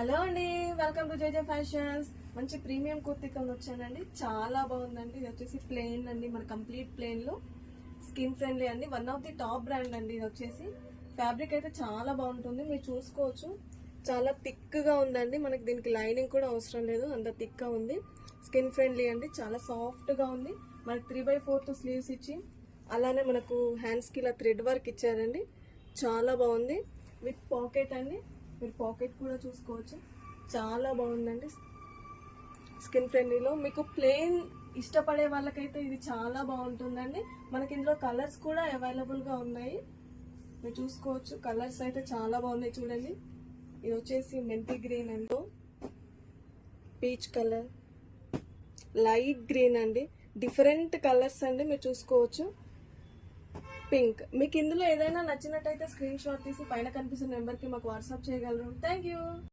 Hello అండి, welcome to JJ fashions. మంచి premium కుర్తితో వచ్చానండి. చాలా బాగుందండి. ఇది వచ్చేసి ప్లెయిన్ అండి, మన కంప్లీట్ ప్లెయిన్ లో స్కిన్ ఫ్రెండ్లీ అండి. One of the top brand అండి. ఇది వచ్చేసి ఫ్యాబ్రిక్ అయితే చాలా బాగుంటుంది, మీరు చూసుకోవచ్చు. చాలా థిక్ గా ఉందండి, మనకి దీనికి లైనింగ్ కూడా అవసరం లేదు, అంత థిక్ గా ఉంది. స్కిన్ ఫ్రెండ్లీ అండి, చాలా సాఫ్ట్ గా ఉంది. మనకి 3/4 స్లీవ్స్ ఇచ్చి అలానే మనకు హ్యాండ్స్ కి ఇలా థ్రెడ్ వర్క్ ఇచ్చారండి. చాలా బాగుంది. విత్ పాకెట్ అండి, మీరు పాకెట్ కూడా చూసుకోవచ్చు. చాలా బాగుందండి. స్కిన్ ఫ్రెండ్లీలో మీకు ప్లెయిన్ ఇష్టపడే వాళ్ళకైతే ఇది చాలా బాగుంటుందండి. మనకి ఇందులో కలర్స్ కూడా అవైలబుల్గా ఉన్నాయి, మీరు చూసుకోవచ్చు. కలర్స్ అయితే చాలా బాగున్నాయి చూడండి. ఇది వచ్చేసి మెంతి గ్రీన్ అండి, పీచ్ కలర్, లైట్ గ్రీన్ అండి, డిఫరెంట్ కలర్స్ అండి, మీరు చూసుకోవచ్చు. పింక్. మీకు ఇందులో ఏదైనా నచ్చినట్టయితే స్క్రీన్ షాట్ తీసి పైన కనిపిస్తున్న నెంబర్కి మాకు వాట్సాప్ చేయగలరు. Thank you.